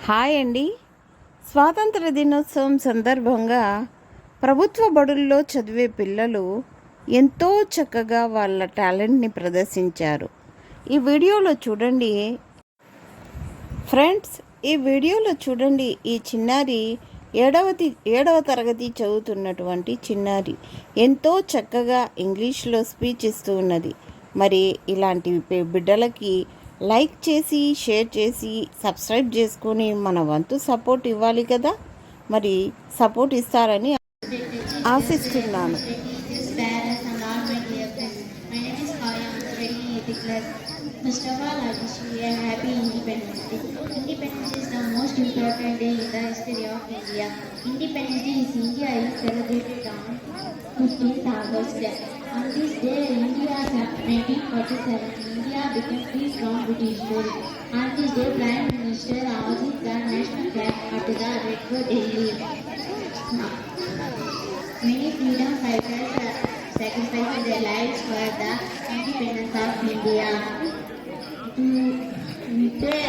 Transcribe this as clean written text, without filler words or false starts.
Hi అండి. స్వాతంత్ర దినోత్సవం సందర్భంగా ప్రభుత్వ బడుల్లో చదివే పిల్లలు ఎంతో చక్కగా వాళ్ళ టాలెంట్ని ప్రదర్శించారు. ఈ వీడియోలో చూడండి ఫ్రెండ్స్. ఈ చిన్నారి ఏడవ తరగతి చదువుతున్నటువంటి చిన్నారి ఎంతో చక్కగా ఇంగ్లీష్లో స్పీచ్ ఇస్తూ ఉన్నది. మరి ఇలాంటి బిడ్డలకి లైక్ చేసి షేర్ చేసి సబ్స్క్రైబ్ చేసుకొని మన వంతు సపోర్ట్ ఇవ్వాలి కదా. మరి సపోర్ట్ ఇస్తారని ఆశిస్తున్నాను. First of all, I wish you a happy Independence Day. Independence is the most important day in the history of India. Independence Day is India is celebrated on 15th August. On this day, India 1947, India became free from British rule. On this day, Prime Minister hoisted the national flag at the Red Fort, Delhi. Many freedom fighters sacrificed their lives for the independence of India. Today,